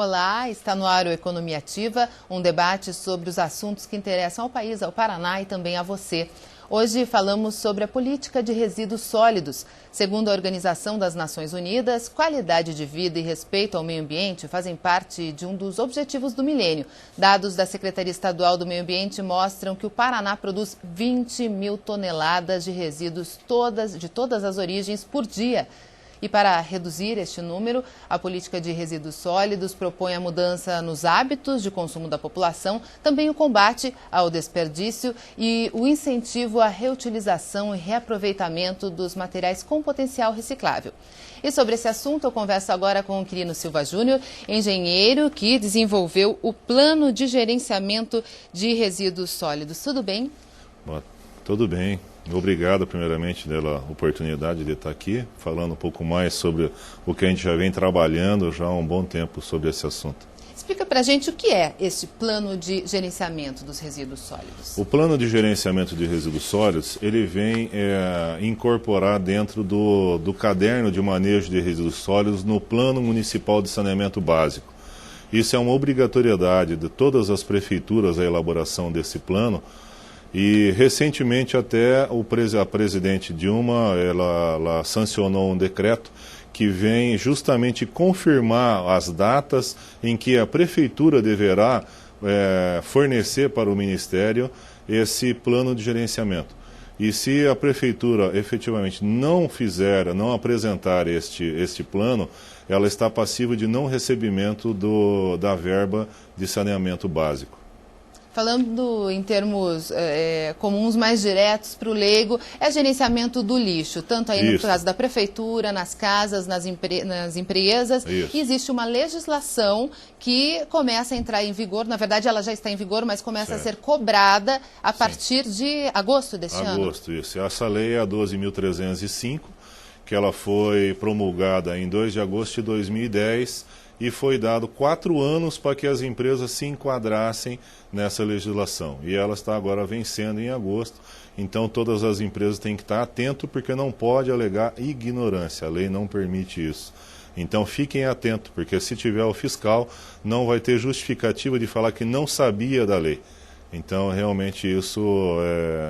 Olá, está no ar o Economia Ativa, um debate sobre os assuntos que interessam ao país, ao Paraná e também a você. Hoje falamos sobre a política de resíduos sólidos. Segundo a Organização das Nações Unidas, qualidade de vida e respeito ao meio ambiente fazem parte de um dos objetivos do milênio. Dados da Secretaria Estadual do Meio Ambiente mostram que o Paraná produz 20 mil toneladas de resíduos de todas as origens por dia. E para reduzir este número, a política de resíduos sólidos propõe a mudança nos hábitos de consumo da população, também o combate ao desperdício e o incentivo à reutilização e reaproveitamento dos materiais com potencial reciclável. E sobre esse assunto, eu converso agora com o Quirino Silva Júnior, engenheiro que desenvolveu o Plano de Gerenciamento de Resíduos Sólidos. Tudo bem? Tudo bem. Obrigado, primeiramente, pela oportunidade de estar aqui, falando um pouco mais sobre o que a gente já vem trabalhando já há um bom tempo sobre esse assunto. Explica para a gente o que é esse plano de gerenciamento dos resíduos sólidos. O plano de gerenciamento de resíduos sólidos, ele vem incorporar dentro do caderno de manejo de resíduos sólidos no Plano Municipal de Saneamento Básico. Isso é uma obrigatoriedade de todas as prefeituras a elaboração desse plano. E recentemente até a presidente Dilma, ela sancionou um decreto que vem justamente confirmar as datas em que a prefeitura deverá fornecer para o Ministério esse plano de gerenciamento. E se a prefeitura efetivamente não apresentar este plano, ela está passível de não recebimento da verba de saneamento básico. Falando em termos comuns mais diretos para o leigo, é gerenciamento do lixo, tanto aí no caso da prefeitura, nas casas, nas empresas. Isso. E existe uma legislação que começa a entrar em vigor, na verdade ela já está em vigor, mas começa a ser cobrada a partir de agosto deste ano. Agosto, isso. Essa lei é a 12.305, que ela foi promulgada em 2 de agosto de 2010, e foi dado 4 anos para que as empresas se enquadrassem nessa legislação. E ela está agora vencendo em agosto, então todas as empresas têm que estar atentas, porque não pode alegar ignorância, a lei não permite isso. Então fiquem atentos, porque se tiver o fiscal, não vai ter justificativa de falar que não sabia da lei. Então realmente isso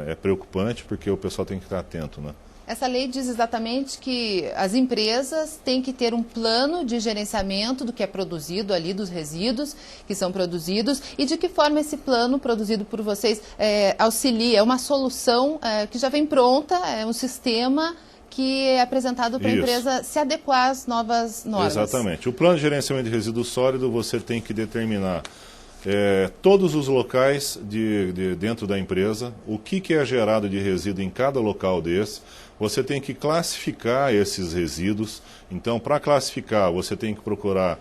é preocupante, porque o pessoal tem que estar atento, né? Essa lei diz exatamente que as empresas têm que ter um plano de gerenciamento do que é produzido ali, dos resíduos que são produzidos, e de que forma esse plano produzido por vocês auxilia, é uma solução que já vem pronta, é um sistema que é apresentado para a empresa se adequar às novas normas. Exatamente. O plano de gerenciamento de resíduos sólidos, você tem que determinar todos os locais dentro da empresa, o que é gerado de resíduo em cada local desse. Você tem que classificar esses resíduos. Então, para classificar, você tem que procurar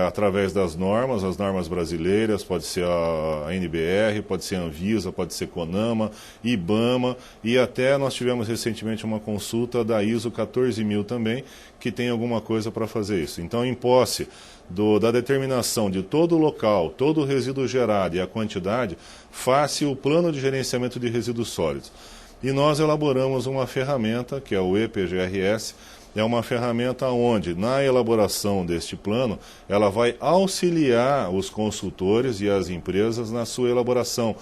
através das normas, as normas brasileiras, pode ser a NBR, pode ser a Anvisa, pode ser CONAMA, IBAMA, e até nós tivemos recentemente uma consulta da ISO 14000 também, que tem alguma coisa para fazer isso. Então, em posse da determinação de todo o local, todo o resíduo gerado e a quantidade, faça o plano de gerenciamento de resíduos sólidos. E nós elaboramos uma ferramenta, que é o EPGRS, é uma ferramenta onde, na elaboração deste plano, ela vai auxiliar os consultores e as empresas na sua elaboração.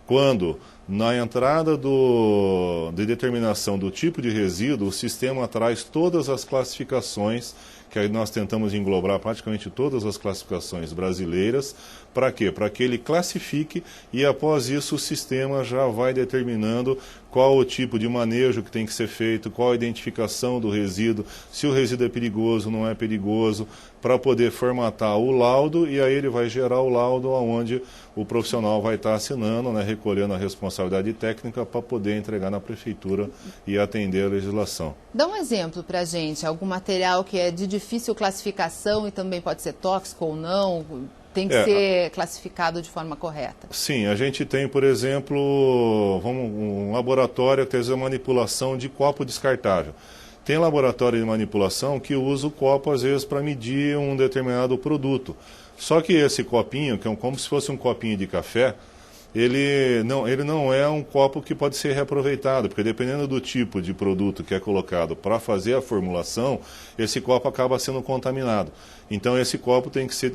Quando, na entrada de determinação do tipo de resíduo, o sistema traz todas as classificações, que aí nós tentamos englobar praticamente todas as classificações brasileiras. Para quê? Para que ele classifique e após isso o sistema já vai determinando qual o tipo de manejo que tem que ser feito, qual a identificação do resíduo, se o resíduo é perigoso, não é perigoso, para poder formatar o laudo, e aí ele vai gerar o laudo onde o profissional vai estar assinando, né, recolhendo a responsabilidade técnica para poder entregar na prefeitura e atender a legislação. Dá um exemplo para a gente, algum material que é de difícil classificação e também pode ser tóxico ou não, tem que ser classificado de forma correta. Sim, a gente tem, por exemplo, um laboratório que faz a manipulação de copo descartável. Tem laboratório de manipulação que usa o copo, às vezes, para medir um determinado produto. Só que esse copinho, que é como se fosse um copinho de café, ele não é um copo que pode ser reaproveitado, porque dependendo do tipo de produto que é colocado para fazer a formulação, esse copo acaba sendo contaminado. Então esse copo tem que ser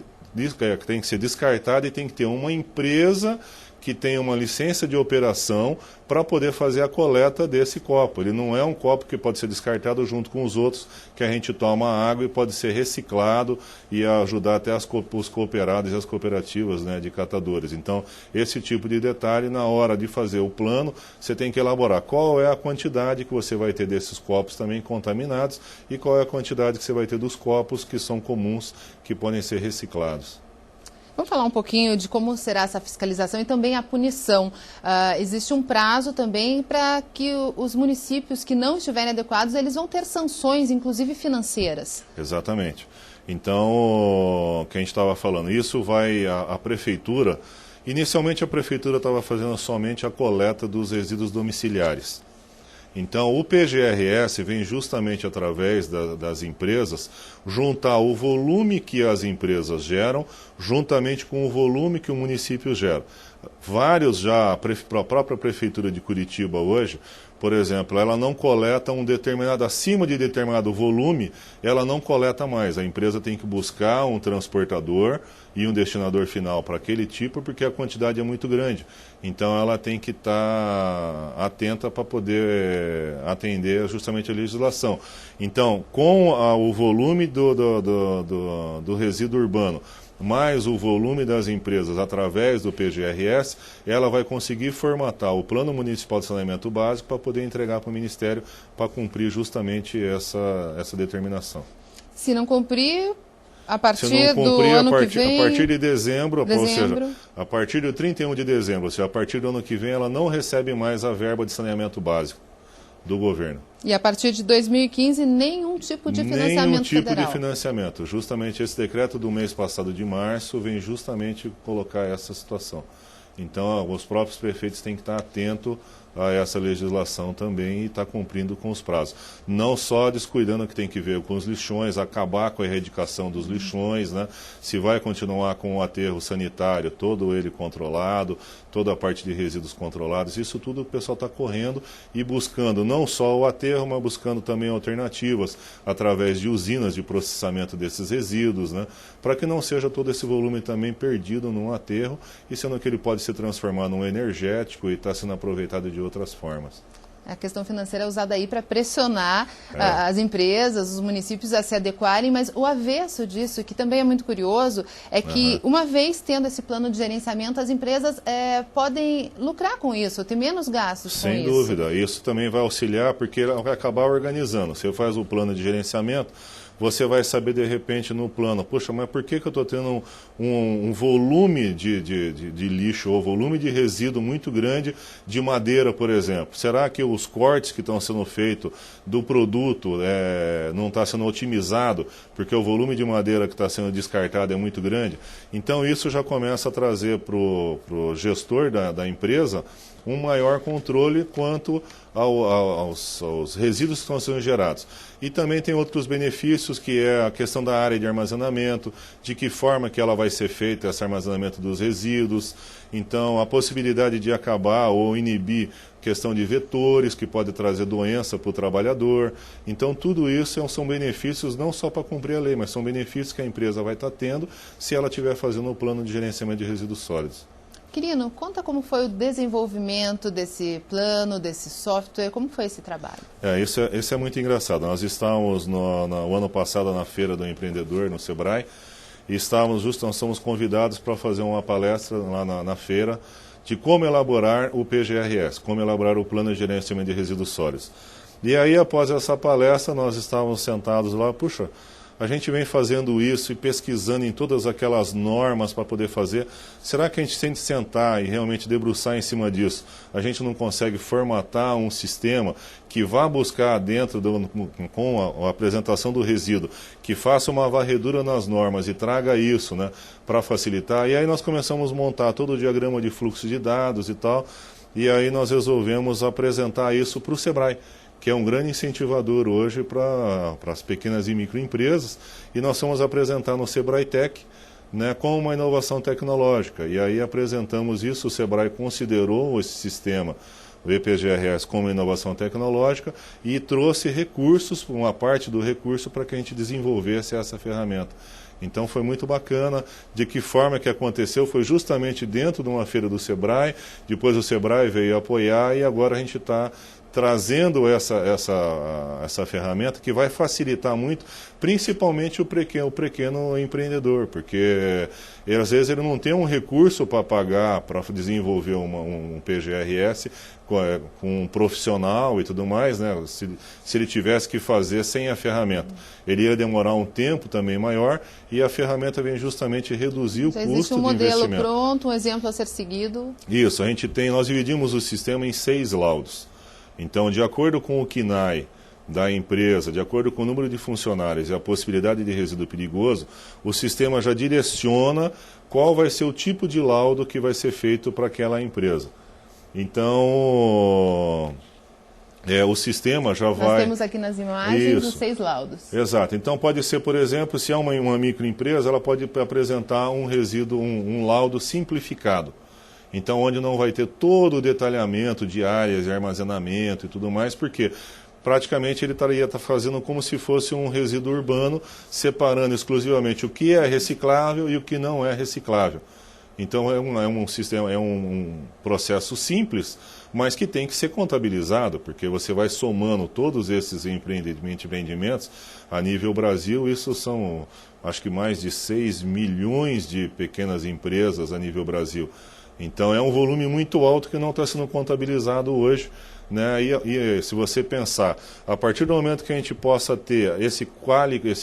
tem que ser descartado e tem que ter uma empresa que tem uma licença de operação para poder fazer a coleta desse copo. Ele não é um copo que pode ser descartado junto com os outros, que a gente toma água e pode ser reciclado e ajudar até os cooperados e as cooperativas, né, de catadores. Então, esse tipo de detalhe, na hora de fazer o plano, você tem que elaborar qual é a quantidade que você vai ter desses copos também contaminados e qual é a quantidade que você vai ter dos copos que são comuns, que podem ser reciclados. Vamos falar um pouquinho de como será essa fiscalização e também a punição. Existe um prazo também para que os municípios que não estiverem adequados, eles vão ter sanções, inclusive financeiras. Exatamente. Então, o que a gente estava falando, isso vai a prefeitura. Inicialmente a prefeitura estava fazendo somente a coleta dos resíduos domiciliares. Então, o PGRS vem justamente através das empresas juntar o volume que as empresas geram juntamente com o volume que o município gera. Vários já, a própria Prefeitura de Curitiba hoje, por exemplo, ela não coleta acima de determinado volume, ela não coleta mais. A empresa tem que buscar um transportador e um destinador final para aquele tipo, porque a quantidade é muito grande. Então ela tem que estar atenta para poder atender justamente a legislação. Então, com o volume do resíduo urbano, mais o volume das empresas através do PGRS, ela vai conseguir formatar o Plano Municipal de Saneamento Básico para poder entregar para o Ministério para cumprir justamente essa determinação. Se não cumprir, a partir do ano que vem... A partir de dezembro, ou seja, a partir do 31 de dezembro, ou seja, a partir do ano que vem, ela não recebe mais a verba de saneamento básico do governo. E a partir de 2015, nenhum tipo de financiamento federal? Nenhum tipo de financiamento. Justamente esse decreto do mês passado de março vem justamente colocar essa situação. Então, os próprios prefeitos têm que estar atentos a essa legislação também e estar cumprindo com os prazos. Não só descuidando que tem que ver com os lixões, acabar com a erradicação dos lixões, né? Se vai continuar com o aterro sanitário, todo ele controlado, toda a parte de resíduos controlados, isso tudo o pessoal está correndo e buscando não só o aterro, mas buscando também alternativas através de usinas de processamento desses resíduos, né? Para que não seja todo esse volume também perdido num aterro, e sendo que ele pode ser transformado num energético e está sendo aproveitado de outras formas. A questão financeira é usada aí para pressionar as empresas, os municípios a se adequarem, mas o avesso disso, que também é muito curioso, é que uma vez tendo esse plano de gerenciamento, as empresas podem lucrar com isso, ter menos gastos com isso. Sem dúvida, isso também vai auxiliar, porque ela vai acabar organizando. Você faz o plano de gerenciamento, você vai saber de repente no plano, poxa, mas por que eu estou tendo um volume de lixo ou volume de resíduo muito grande de madeira, por exemplo? Será que os cortes que estão sendo feitos do produto não está sendo otimizado porque o volume de madeira que está sendo descartado é muito grande? Então isso já começa a trazer para o gestor da empresa um maior controle quanto aos resíduos que estão sendo gerados. E também tem outros benefícios, que é a questão da área de armazenamento, de que forma que ela vai ser feita esse armazenamento dos resíduos. Então, a possibilidade de acabar ou inibir questão de vetores, que pode trazer doença para o trabalhador. Então, tudo isso são benefícios não só para cumprir a lei, mas são benefícios que a empresa vai estar tendo se ela estiver fazendo o plano de gerenciamento de resíduos sólidos. Quirino, conta como foi o desenvolvimento desse plano, desse software, como foi esse trabalho? Isso é muito engraçado. Nós estávamos no ano passado na Feira do Empreendedor, no Sebrae, e nós somos convidados para fazer uma palestra lá na feira de como elaborar o PGRS, como elaborar o Plano de Gerenciamento de Resíduos Sólidos. E aí, após essa palestra, nós estávamos sentados lá, puxa, a gente vem fazendo isso e pesquisando em todas aquelas normas para poder fazer. Será que a gente tem que sentar e realmente debruçar em cima disso? A gente não consegue formatar um sistema que vá buscar dentro, com a apresentação do resíduo, que faça uma varredura nas normas e traga isso, né, para facilitar. E aí nós começamos a montar todo o diagrama de fluxo de dados e tal, e aí nós resolvemos apresentar isso para o Sebrae, que é um grande incentivador hoje para as pequenas e microempresas, e nós fomos apresentar no Sebrae Tech, né, como uma inovação tecnológica. E aí apresentamos isso, o Sebrae considerou esse sistema, o EPGRS, como inovação tecnológica e trouxe recursos, uma parte do recurso, para que a gente desenvolvesse essa ferramenta. Então foi muito bacana. De que forma que aconteceu? Foi justamente dentro de uma feira do Sebrae, depois o Sebrae veio apoiar e agora a gente está trazendo essa ferramenta que vai facilitar muito, principalmente o pequeno empreendedor, porque às vezes ele não tem um recurso para pagar, para desenvolver um PGRS com um profissional e tudo mais, né? Se ele tivesse que fazer sem a ferramenta. Ele ia demorar um tempo também maior e a ferramenta vem justamente reduzir o custo de investimento. Existe um modelo pronto, um exemplo a ser seguido? Isso, nós dividimos o sistema em 6 laudos. Então, de acordo com o CNAE da empresa, de acordo com o número de funcionários e a possibilidade de resíduo perigoso, o sistema já direciona qual vai ser o tipo de laudo que vai ser feito para aquela empresa. Então, o sistema já vai... Nós temos aqui nas imagens os 6 laudos. Exato. Então, pode ser, por exemplo, se é uma microempresa, ela pode apresentar um resíduo, um laudo simplificado. Então, onde não vai ter todo o detalhamento de áreas de armazenamento e tudo mais, porque praticamente ele estaria fazendo como se fosse um resíduo urbano, separando exclusivamente o que é reciclável e o que não é reciclável. Então, é um processo simples, mas que tem que ser contabilizado, porque você vai somando todos esses empreendimentos a nível Brasil. Isso são, acho que mais de 6 milhões de pequenas empresas a nível Brasil. Então é um volume muito alto que não está sendo contabilizado hoje, né? E se você pensar, a partir do momento que a gente possa ter esse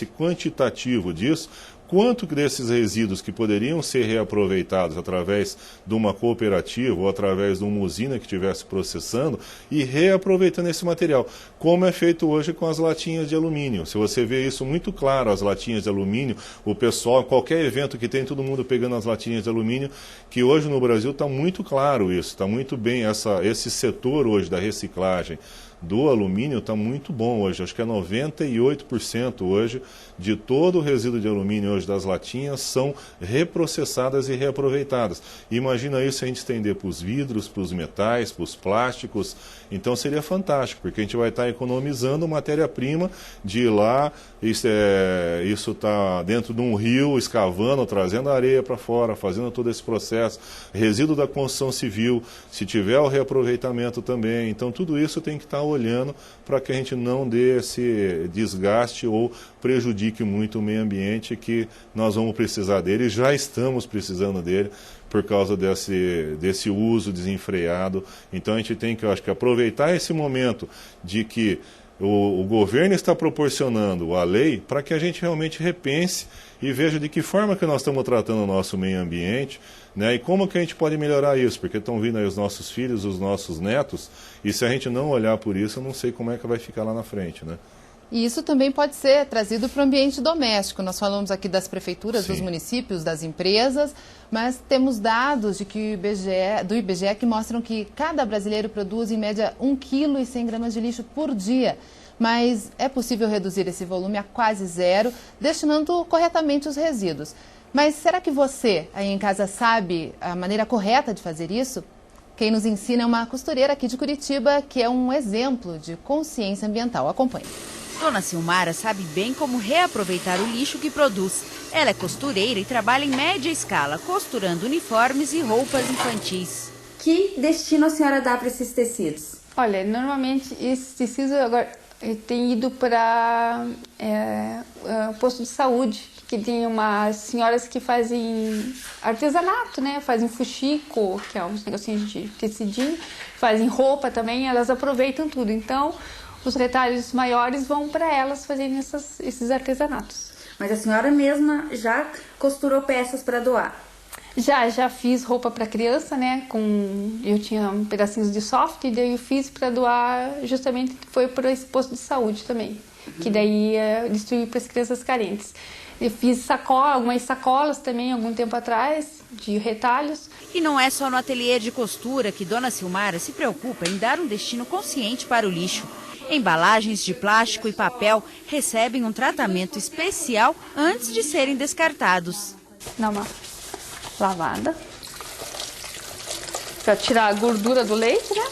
quantitativo disso, quanto desses resíduos que poderiam ser reaproveitados através de uma cooperativa ou através de uma usina que estivesse processando e reaproveitando esse material, como é feito hoje com as latinhas de alumínio. Se você vê isso muito claro, as latinhas de alumínio, o pessoal, qualquer evento que tem, todo mundo pegando as latinhas de alumínio, que hoje no Brasil está muito claro isso, está muito bem esse setor hoje da reciclagem do alumínio está muito bom hoje, acho que é 98% hoje de todo o resíduo de alumínio hoje das latinhas são reprocessadas e reaproveitadas. Imagina isso se a gente estender para os vidros, para os metais, para os plásticos, então seria fantástico, porque a gente vai estar economizando matéria-prima de ir lá, isso está dentro de um rio, escavando, trazendo a areia para fora, fazendo todo esse processo, resíduo da construção civil, se tiver o reaproveitamento também, então tudo isso tem que estar olhando para que a gente não dê esse desgaste ou prejudique muito o meio ambiente, que nós vamos precisar dele, já estamos precisando dele por causa desse uso desenfreado. Então a gente tem que, eu acho que, aproveitar esse momento de que o governo está proporcionando a lei para que a gente realmente repense e veja de que forma que nós estamos tratando o nosso meio ambiente, né, e como que a gente pode melhorar isso, porque estão vindo aí os nossos filhos, os nossos netos, e se a gente não olhar por isso, eu não sei como é que vai ficar lá na frente, né? E isso também pode ser trazido para o ambiente doméstico. Nós falamos aqui das prefeituras, Sim, dos municípios, das empresas, mas temos dados do IBGE que mostram que cada brasileiro produz em média 1,1 kg de lixo por dia. Mas é possível reduzir esse volume a quase zero, destinando corretamente os resíduos. Mas será que você aí em casa sabe a maneira correta de fazer isso? Quem nos ensina é uma costureira aqui de Curitiba, que é um exemplo de consciência ambiental. Acompanhe. Dona Silmara sabe bem como reaproveitar o lixo que produz. Ela é costureira e trabalha em média escala, costurando uniformes e roupas infantis. Que destino a senhora dá para esses tecidos? Olha, normalmente esses tecidos agora têm ido para posto de saúde, que tem umas senhoras que fazem artesanato, né? Fazem fuxico, que é uns negocinhos de tecidinho, fazem roupa também, elas aproveitam tudo. Então, os retalhos maiores vão para elas fazerem esses artesanatos. Mas a senhora mesma já costurou peças para doar? Já fiz roupa para criança, né? Eu tinha pedacinhos de soft e daí eu fiz para doar, justamente foi para esse posto de saúde também, que daí distribuí para as crianças carentes. Eu fiz algumas sacolas também algum tempo atrás, de retalhos. E não é só no ateliê de costura que Dona Silmara se preocupa em dar um destino consciente para o lixo. Embalagens de plástico e papel recebem um tratamento especial antes de serem descartados. Dá uma lavada para tirar a gordura do leite, né?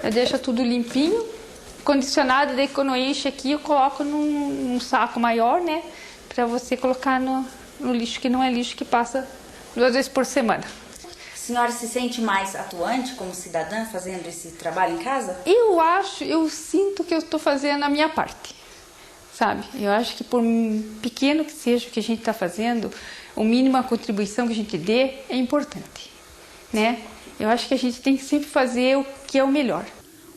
Eu deixo tudo limpinho, condicionado, daí quando enche aqui eu coloco num saco maior, né? Para você colocar no lixo, que não é lixo, que passa 2 vezes por semana. A senhora se sente mais atuante como cidadã fazendo esse trabalho em casa? Eu sinto que eu estou fazendo a minha parte, sabe? Eu acho que por pequeno que seja o que a gente está fazendo, o mínimo a contribuição que a gente dê é importante, né? Eu acho que a gente tem que sempre fazer o que é o melhor.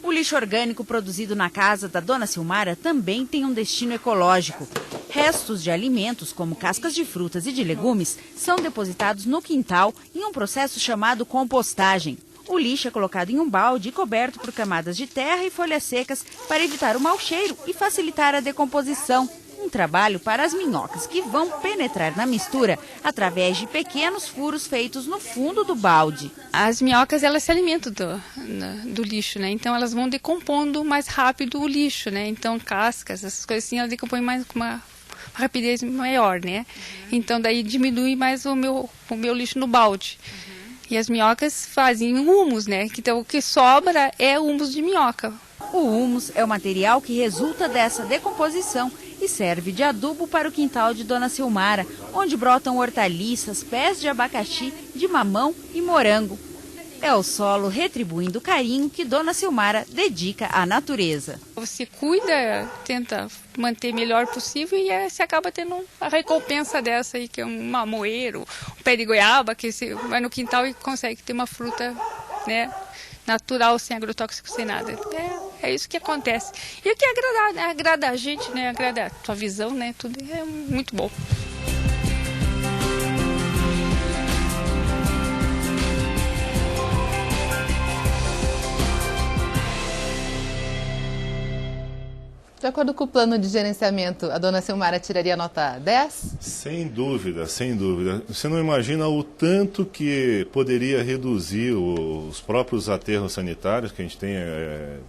O lixo orgânico produzido na casa da dona Silmara também tem um destino ecológico. Restos de alimentos, como cascas de frutas e de legumes, são depositados no quintal em um processo chamado compostagem. O lixo é colocado em um balde e coberto por camadas de terra e folhas secas para evitar o mau cheiro e facilitar a decomposição. Um trabalho para as minhocas, que vão penetrar na mistura através de pequenos furos feitos no fundo do balde. As minhocas, elas se alimentam do lixo, né? Então elas vão decompondo mais rápido o lixo, né? Então cascas, essas coisas assim, elas decompõem mais com uma rapidez maior, né? Então daí diminui mais o meu lixo no balde. E as minhocas fazem humus, né? Então o que sobra é humus de minhoca. O humus é o material que resulta dessa decomposição e serve de adubo para o quintal de dona Silmara, onde brotam hortaliças, pés de abacaxi, de mamão e morango. É o solo retribuindo o carinho que dona Silmara dedica à natureza. Você cuida, tenta manter o melhor possível e você acaba tendo a recompensa dessa aí, que é um mamoeiro, um pé de goiaba, que você vai no quintal e consegue ter uma fruta, né, natural, sem agrotóxico, sem nada. É isso que acontece. E o que agrada a gente, né, agrada a tua visão, né, tudo é muito bom. De acordo com o plano de gerenciamento, a dona Silmara tiraria nota 10? Sem dúvida, sem dúvida. Você não imagina o tanto que poderia reduzir os próprios aterros sanitários, que a gente tem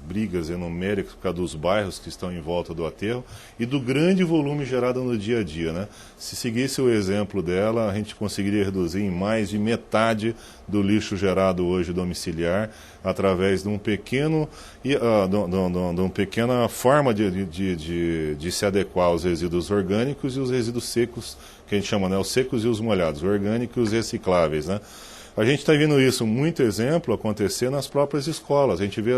brigas numéricas por causa dos bairros que estão em volta do aterro e do grande volume gerado no dia a dia, né? Se seguisse o exemplo dela, a gente conseguiria reduzir em mais de metade do lixo gerado hoje domiciliar através de uma pequena forma de se adequar aos resíduos orgânicos e os resíduos secos, que a gente chama, né, os secos e os molhados, orgânicos e os recicláveis, né? A gente está vendo isso, muito exemplo, acontecer nas próprias escolas. A gente vê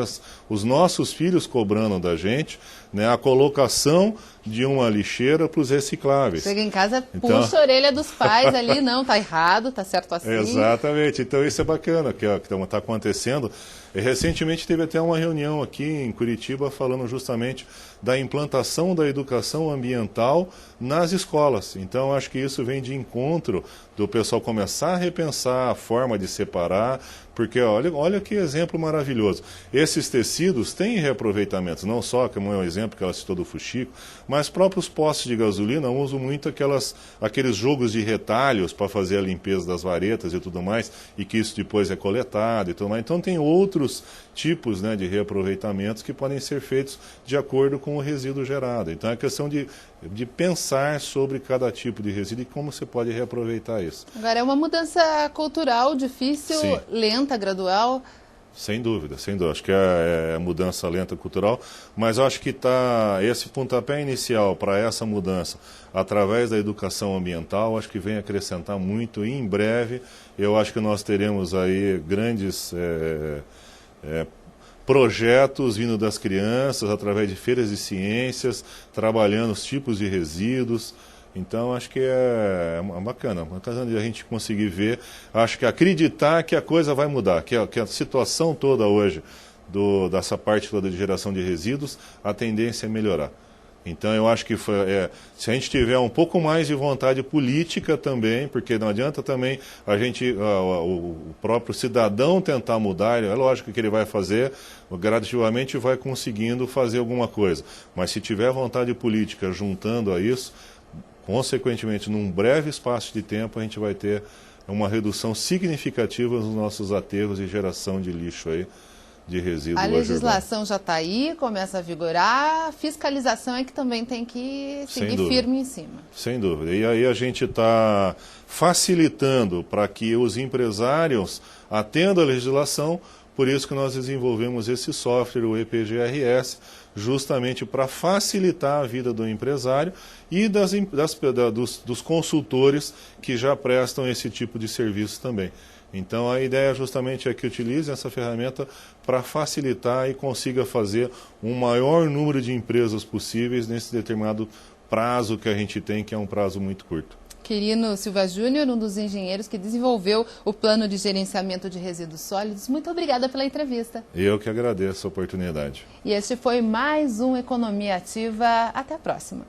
os nossos filhos cobrando da gente, né, a colocação de uma lixeira para os recicláveis. Chega em casa, puxa a orelha dos pais ali, não, tá errado, tá certo assim. Exatamente, então isso é bacana, que está acontecendo. Recentemente teve até uma reunião aqui em Curitiba falando justamente da implantação da educação ambiental nas escolas. Então acho que isso vem de encontro do pessoal começar a repensar a forma de separar, porque olha que exemplo maravilhoso. Esses tecidos têm reaproveitamento, não só, como é um exemplo que ela citou do fuxico, mas próprios postos de gasolina usam muito aqueles jogos de retalhos para fazer a limpeza das varetas e tudo mais, e que isso depois é coletado e tudo mais. Então tem outros tipos, né, de reaproveitamentos que podem ser feitos de acordo com o resíduo gerado. Então é questão de pensar sobre cada tipo de resíduo e como você pode reaproveitar isso. Agora, é uma mudança cultural difícil, sim, lenta, gradual. Sem dúvida, sem dúvida. Acho que é mudança lenta cultural, mas acho que esse pontapé inicial para essa mudança, através da educação ambiental, acho que vem acrescentar muito, e em breve eu acho que nós teremos aí grandes projetos vindo das crianças, através de feiras de ciências, trabalhando os tipos de resíduos. Então, acho que é bacana, uma coisa de a gente conseguir ver, acho que acreditar que a coisa vai mudar, que a situação toda hoje, dessa parte toda de geração de resíduos, a tendência é melhorar. Então, eu acho que se a gente tiver um pouco mais de vontade política também, porque não adianta também o próprio cidadão tentar mudar, é lógico que ele vai fazer, gradativamente vai conseguindo fazer alguma coisa. Mas se tiver vontade política juntando a isso, consequentemente, num breve espaço de tempo, a gente vai ter uma redução significativa nos nossos aterros e geração de lixo aí, de resíduos. A legislação já está aí, começa a vigorar, a fiscalização é que também tem que seguir firme em cima. Sem dúvida. E aí a gente está facilitando para que os empresários atendam a legislação, Por isso que nós desenvolvemos esse software, o EPGRS, justamente para facilitar a vida do empresário e dos consultores que já prestam esse tipo de serviço também. Então a ideia justamente é que utilize essa ferramenta para facilitar e consiga fazer um maior número de empresas possíveis nesse determinado prazo que a gente tem, que é um prazo muito curto. Quirino Silva Júnior, um dos engenheiros que desenvolveu o plano de gerenciamento de resíduos sólidos. Muito obrigada pela entrevista. Eu que agradeço a oportunidade. E este foi mais um Economia Ativa. Até a próxima.